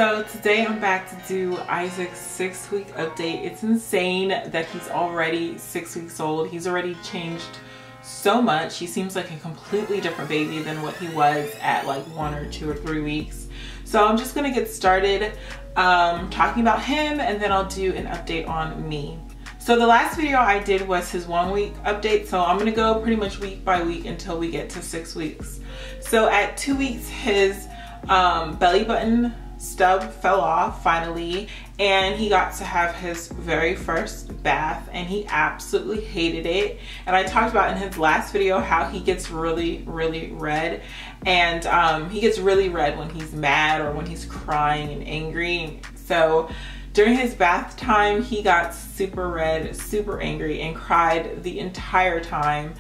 So today I'm back to do Isaac's 6-week update. It's insane that he's already 6 weeks old. He's already changed so much. He seems like a completely different baby than what he was at like 1 or 2 or 3 weeks. So I'm just gonna get started talking about him, and then I'll do an update on me. So the last video I did was his 1 week update. So I'm gonna go pretty much week by week until we get to 6 weeks. So at 2 weeks, his belly button stub fell off finally, and he got to have his very first bath, and he absolutely hated it. And I talked about in his last video how he gets really red, and he gets really red when he's mad or when he's crying and angry. So during his bath time, he got super red, super angry, and cried the entire time.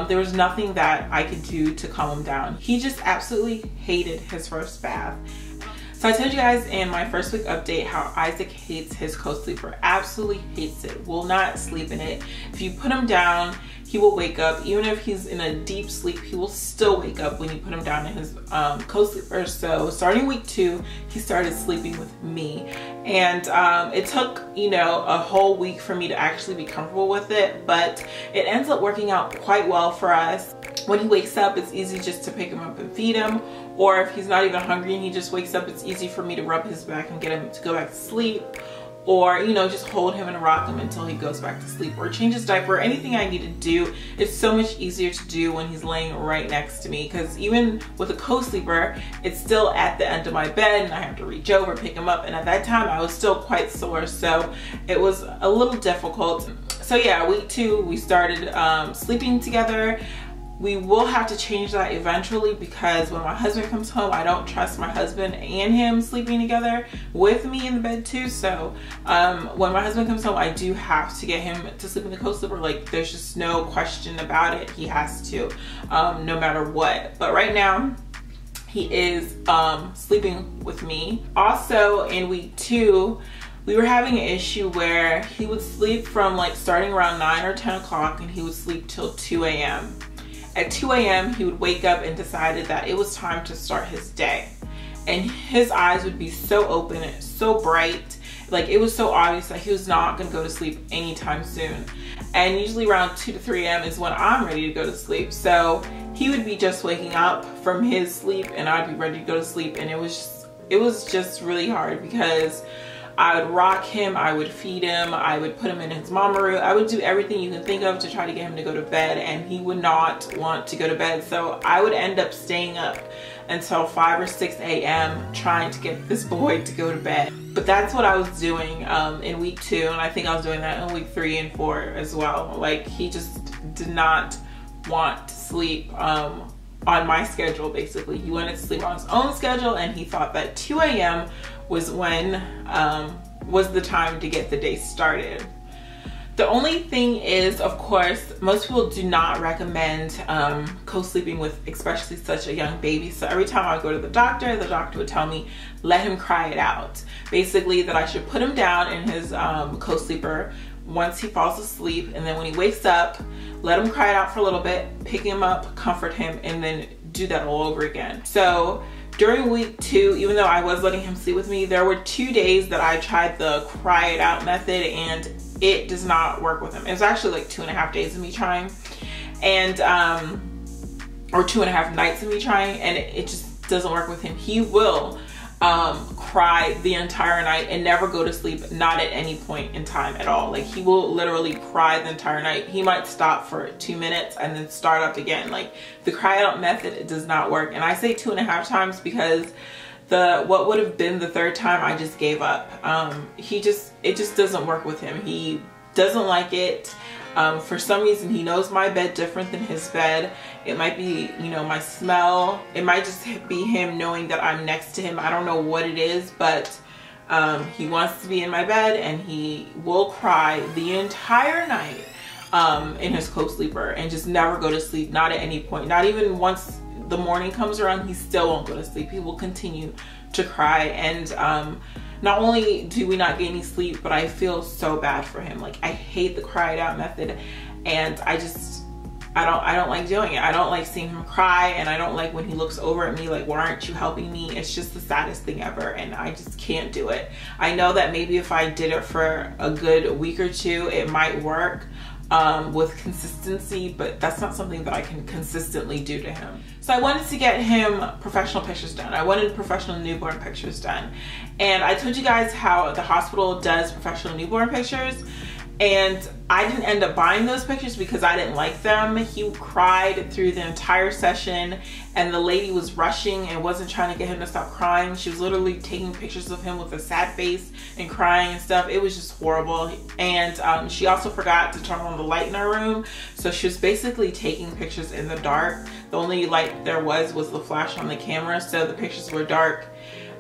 There was nothing that I could do to calm him down. He just absolutely hated his first bath. So I told you guys in my 1st week update how Isaac hates his co-sleeper. Absolutely hates it. Will not sleep in it. If you put him down, he will wake up. Even if he's in a deep sleep, he will still wake up when you put him down in his co-sleeper. So starting week 2, he started sleeping with me. And it took, you know, a whole week for me to actually be comfortable with it, but it ends up working out quite well for us. When he wakes up, it's easy just to pick him up and feed him. Or if he's not even hungry and he just wakes up, it's easy for me to rub his back and get him to go back to sleep. Or, you know, just hold him and rock him until he goes back to sleep, or change his diaper. Anything I need to do, it's so much easier to do when he's laying right next to me, because even with a co-sleeper, it's still at the end of my bed and I have to reach over, pick him up, and at that time I was still quite sore, so it was a little difficult. So yeah, week 2 we started sleeping together. We will have to change that eventually, because when my husband comes home, I don't trust my husband and him sleeping together with me in the bed too. So when my husband comes home, I do have to get him to sleep in the co-sleeper. Like, there's just no question about it. He has to, no matter what. But right now, he is sleeping with me. Also in week 2, we were having an issue where he would sleep from like starting around 9 or 10 o'clock, and he would sleep till 2 a.m. At 2 a.m. he would wake up and decided that it was time to start his day. And his eyes would be so open, so bright, like it was so obvious that he was not gonna go to sleep anytime soon. And usually around 2 to 3 a.m. is when I'm ready to go to sleep. So he would be just waking up from his sleep and I'd be ready to go to sleep. And it was just really hard, because I would rock him, I would feed him, I would put him in his mama room. I would do everything you can think of to try to get him to go to bed, and he would not want to go to bed. So I would end up staying up until 5 or 6 a.m. trying to get this boy to go to bed. But that's what I was doing in week 2, and I think I was doing that in week 3 and 4 as well. Like, he just did not want to sleep on my schedule, basically. He wanted to sleep on his own schedule, and he thought that 2 a.m. was when was the time to get the day started. The only thing is, of course, most people do not recommend co-sleeping with especially such a young baby. So every time I would go to the doctor would tell me, let him cry it out. Basically, that I should put him down in his co-sleeper once he falls asleep, and then when he wakes up, let him cry it out for a little bit, pick him up, comfort him, and then do that all over again. So during week 2, even though I was letting him sleep with me, there were 2 days that I tried the cry it out method, and it does not work with him. It was actually like 2.5 days of me trying, and or 2.5 nights of me trying, and it just doesn't work with him. He will cry the entire night and never go to sleep, not at any point in time at all. Like, he will literally cry the entire night. He might stop for 2 minutes and then start up again. Like, the cry out method, it does not work. And I say 2.5 times because what would have been the 3rd time, I just gave up. It just doesn't work with him. He doesn't like it. For some reason, he knows my bed different than his bed. It might be, you know, my smell. It might just be him knowing that I'm next to him. I don't know what it is, but he wants to be in my bed, and he will cry the entire night in his co-sleeper and just never go to sleep, not at any point. Not even once the morning comes around, he still won't go to sleep. He will continue to cry, and not only do we not get any sleep, but I feel so bad for him. Like, I hate the cry it out method, and I just I don't like doing it. I don't like seeing him cry, and I don't like when he looks over at me like, why aren't you helping me? It's just the saddest thing ever, and I just can't do it. I know that maybe if I did it for a good week or two, it might work with consistency, but that's not something that I can consistently do to him. So I wanted to get him professional pictures done. I wanted professional newborn pictures done. And I told you guys how the hospital does professional newborn pictures, and I didn't end up buying those pictures because I didn't like them. He cried through the entire session, and the lady was rushing and wasn't trying to get him to stop crying. She was literally taking pictures of him with a sad face and crying and stuff. It was just horrible. And she also forgot to turn on the light in our room, so she was basically taking pictures in the dark. The only light there was the flash on the camera, so the pictures were dark,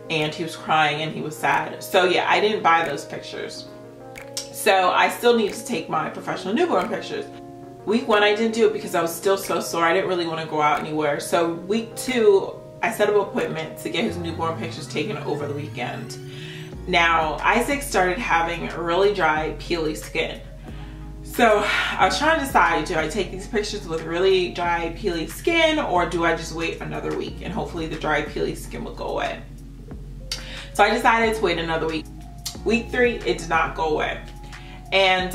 and he was crying and he was sad. So yeah, I didn't buy those pictures. So I still need to take my professional newborn pictures. Week 1, I didn't do it because I was still so sore. I didn't really want to go out anywhere. So week 2, I set up an appointment to get his newborn pictures taken over the weekend. Now, Isaac started having really dry, peely skin. So I was trying to decide, do I take these pictures with really dry, peely skin, or do I just wait another week and hopefully the dry, peely skin will go away? So I decided to wait another week. Week 3, it did not go away. And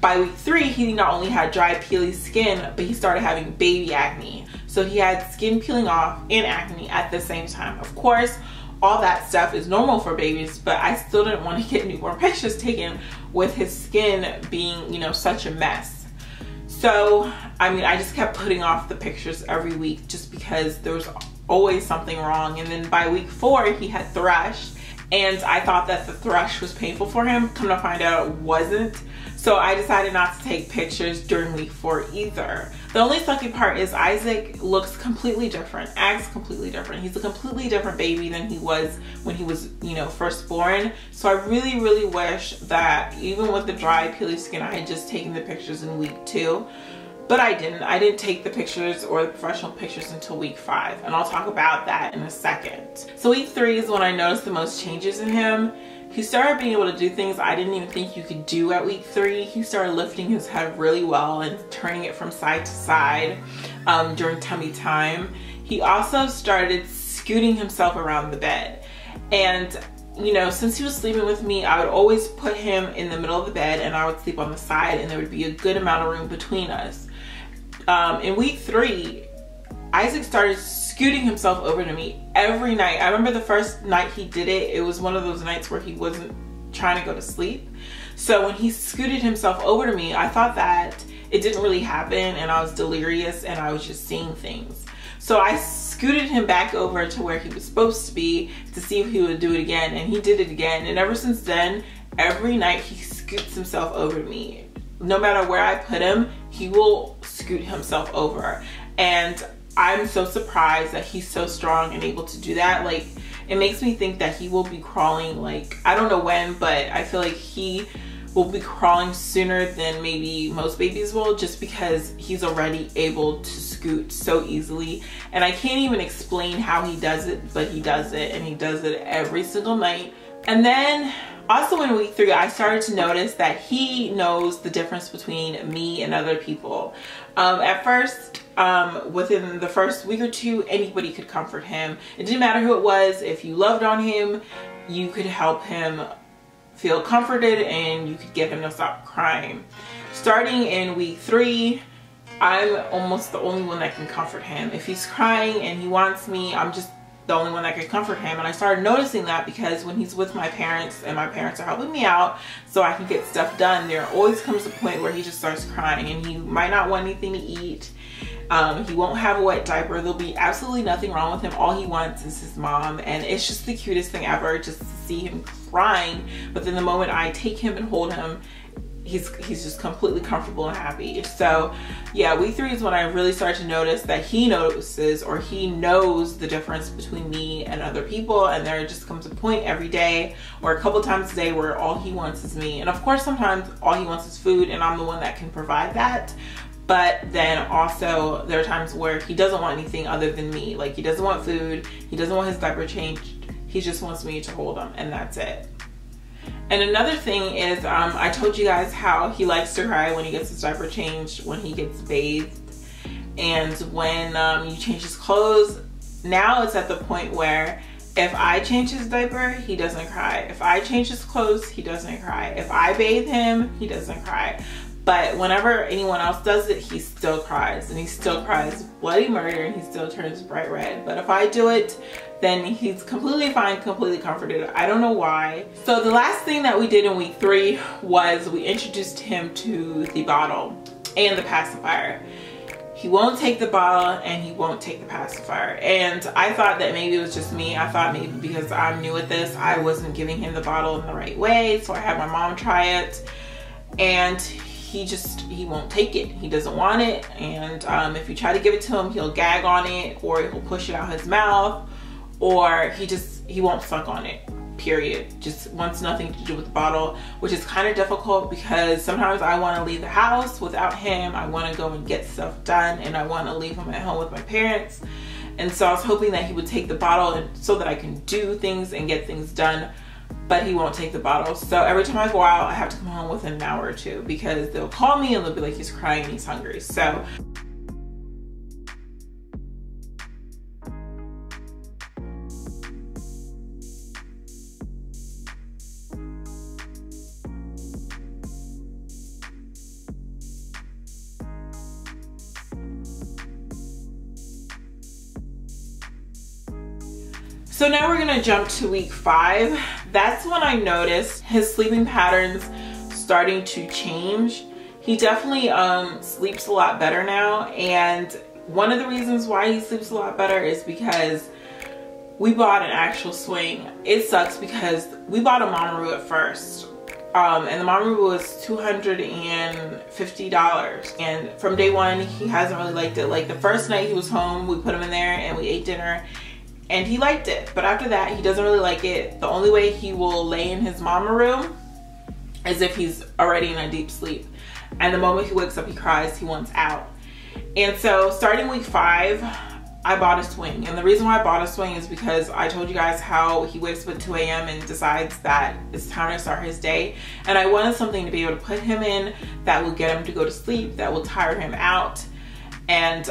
by week 3, he not only had dry, peely skin, but he started having baby acne. So he had skin peeling off and acne at the same time. Of course, all that stuff is normal for babies, but I still didn't want to get newborn pictures taken with his skin being, you know, such a mess. So, I mean, I just kept putting off the pictures every week just because there was always something wrong. And then by week 4, he had thrush. And I thought that the thrush was painful for him. Come to find out, it wasn't. So I decided not to take pictures during week 4 either. The only sucky part is Isaac looks completely different, acts completely different. He's a completely different baby than he was when he was, you know, first born. So I really, really wish that even with the dry, peely skin, I had just taken the pictures in week 2. But I didn't. I didn't take the pictures or the professional pictures until week 5. And I'll talk about that in a second. So week 3 is when I noticed the most changes in him. He started being able to do things I didn't even think you could do at week 3. He started lifting his head really well and turning it from side to side during tummy time. He also started scooting himself around the bed. And you know, since he was sleeping with me, I would always put him in the middle of the bed and I would sleep on the side, and there would be a good amount of room between us. In week 3, Isaac started scooting himself over to me every night. I remember the first night he did it, it was one of those nights where he wasn't trying to go to sleep. So when he scooted himself over to me, I thought that it didn't really happen and I was delirious and I was just seeing things. So I scooted him back over to where he was supposed to be to see if he would do it again, and he did it again. And ever since then, every night he scoots himself over to me. No matter where I put him, he will scoot himself over. And I'm so surprised that he's so strong and able to do that. Like, it makes me think that he will be crawling, like, I don't know when, but I feel like he will be crawling sooner than maybe most babies will, just because he's already able to scoot so easily. And I can't even explain how he does it, but he does it, and he does it every single night. And then also in week 3, I started to notice that he knows the difference between me and other people. At first, within the first week or 2, anybody could comfort him. It didn't matter who it was. If you loved on him, you could help him feel comforted and you could get him to stop crying. Starting in week 3, I'm almost the only one that can comfort him. If he's crying and he wants me, I'm just the only one that can comfort him. And I started noticing that because when he's with my parents and my parents are helping me out so I can get stuff done, there always comes a point where he just starts crying and he might not want anything to eat. He won't have a wet diaper. There'll be absolutely nothing wrong with him. All he wants is his mom, and it's just the cutest thing ever just to see him crying. But then the moment I take him and hold him, he's just completely comfortable and happy. So yeah, week 3 is when I really started to notice that he notices, or he knows, the difference between me and other people. And there just comes a point every day or a couple times a day where all he wants is me. And of course sometimes all he wants is food, and I'm the one that can provide that. But then also there are times where he doesn't want anything other than me. Like, he doesn't want food, he doesn't want his diaper changed, he just wants me to hold him, and that's it. And another thing is, I told you guys how he likes to cry when he gets his diaper changed, when he gets bathed. And when you change his clothes, now it's at the point where if I change his diaper, he doesn't cry. If I change his clothes, he doesn't cry. If I bathe him, he doesn't cry. But whenever anyone else does it, he still cries, and he still cries bloody murder, and he still turns bright red. But if I do it, then he's completely fine, completely comforted. I don't know why. So the last thing that we did in week 3 was we introduced him to the bottle and the pacifier. He won't take the bottle and he won't take the pacifier. And I thought that maybe it was just me. I thought maybe because I'm new at this, I wasn't giving him the bottle in the right way. So I had my mom try it, and he won't take it. He doesn't want it. And if you try to give it to him, he'll gag on it, or he'll push it out his mouth, or he won't suck on it, period. Just wants nothing to do with the bottle, which is kind of difficult because sometimes I want to leave the house without him. I want to go and get stuff done, and I want to leave him at home with my parents. And so I was hoping that he would take the bottle so that I can do things and get things done, but he won't take the bottle. So every time I go out, I have to come home within an hour or two because they'll call me and they'll be like, he's crying and he's hungry. So now we're gonna jump to week 5. That's when I noticed his sleeping patterns starting to change. He definitely sleeps a lot better now, and one of the reasons why he sleeps a lot better is because we bought an actual swing. It sucks because we bought a Mamaroo at first, and the Mamaroo was $250, and from day one he hasn't really liked it. Like the first night he was home, we put him in there and we ate dinner, and he liked it, but after that he doesn't really like it. The only way he will lay in his Mamaroo is if he's already in a deep sleep, and the moment he wakes up he cries, he wants out. And so starting week 5, I bought a swing, and the reason why I bought a swing is because I told you guys how he wakes up at 2 a.m. and decides that it's time to start his day, and I wanted something to be able to put him in that will get him to go to sleep, that will tire him out, and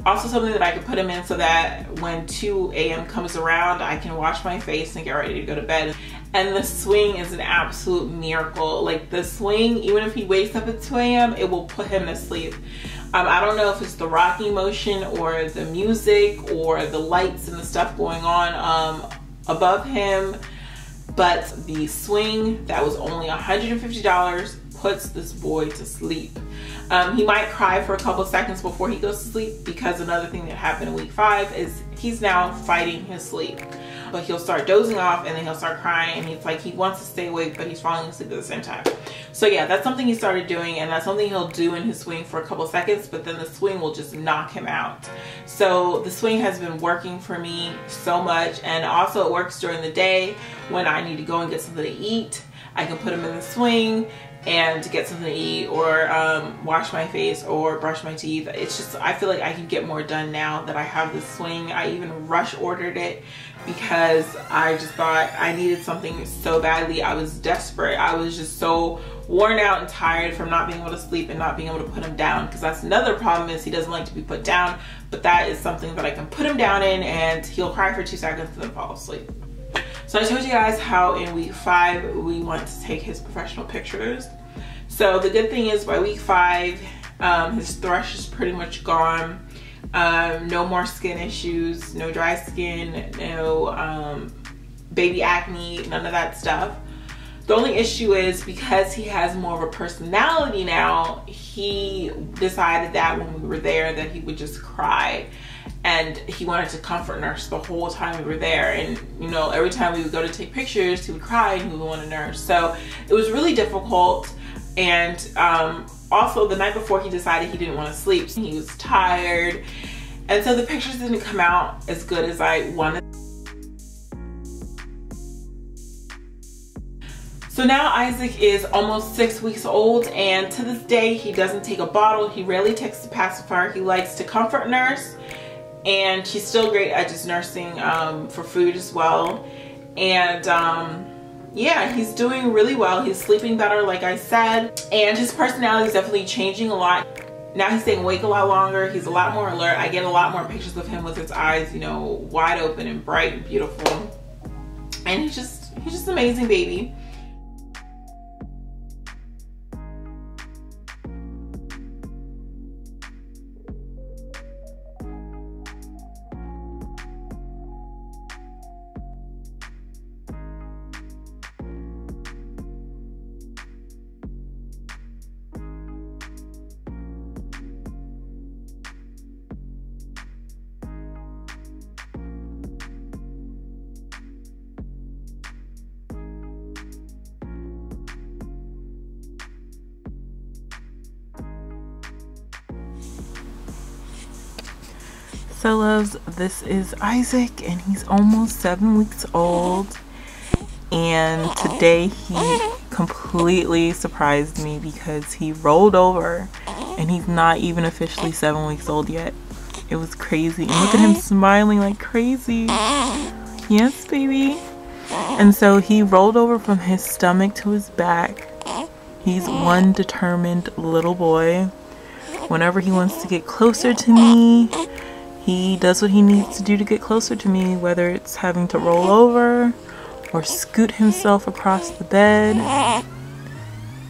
also something that I could put him in so that when 2 a.m. comes around, I can wash my face and get ready to go to bed. And the swing is an absolute miracle. Like the swing, even if he wakes up at 2 a.m., it will put him to sleep. I don't know if it's the rocking motion or the music or the lights and the stuff going on above him, but the swing that was only $150 puts this boy to sleep. He might cry for a couple seconds before he goes to sleep, because another thing that happened in week 5 is he's now fighting his sleep. But he'll start dozing off and then he'll start crying, and he's like he wants to stay awake but he's falling asleep at the same time. So yeah, that's something he started doing, and that's something he'll do in his swing for a couple seconds, but then the swing will just knock him out. So the swing has been working for me so much, and also it works during the day when I need to go and get something to eat. I can put him in the swing and to get something to eat, or wash my face or brush my teeth. It's just, I feel like I can get more done now that I have this swing. I even rush ordered it because I just thought I needed something so badly. I was desperate. I was just so worn out and tired from not being able to sleep and not being able to put him down, because that's another problem, is he doesn't like to be put down, but that is something that I can put him down in and he'll cry for 2 seconds and then fall asleep. So I told you guys how in week 5 we want to take his professional pictures. So the good thing is by week 5 his thrush is pretty much gone. No more skin issues, no dry skin, no baby acne, none of that stuff. The only issue is because he has more of a personality now, he decided that when we were there that he would just cry. And he wanted to comfort nurse the whole time we were there. And you know, every time we would go to take pictures, he would cry and he would want to nurse. So it was really difficult. And also the night before he decided he didn't want to sleep. He was tired. And so the pictures didn't come out as good as I wanted. So now Isaac is almost 6 weeks old, and to this day he doesn't take a bottle. He rarely takes the pacifier. He likes to comfort nurse, and she's still great at just nursing for food as well. And yeah, he's doing really well. He's sleeping better, like I said, and his personality is definitely changing a lot. Now he's staying awake a lot longer. He's a lot more alert. I get a lot more pictures of him with his eyes, you know, wide open and bright and beautiful. And he's just an amazing baby. So loves, this is Isaac and he's almost 7 weeks old, and today he completely surprised me because he rolled over and he's not even officially 7 weeks old yet. It was crazy, and look at him smiling like crazy. Yes, baby. And so he rolled over from his stomach to his back. He's one determined little boy. Whenever he wants to get closer to me, he does what he needs to do to get closer to me, whether it's having to roll over or scoot himself across the bed.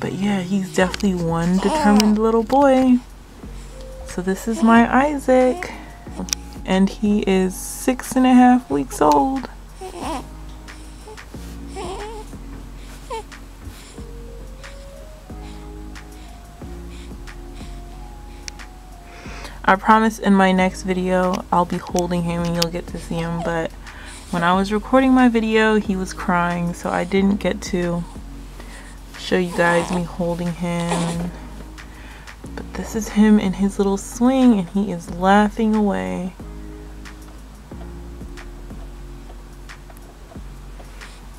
But yeah, he's definitely one determined little boy. So this is my Isaac, and he is 6.5 weeks old. I promise in my next video I'll be holding him and you'll get to see him, but when I was recording my video he was crying, so I didn't get to show you guys me holding him. But this is him in his little swing and he is laughing away.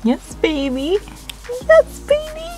Yes, baby. Yes, baby.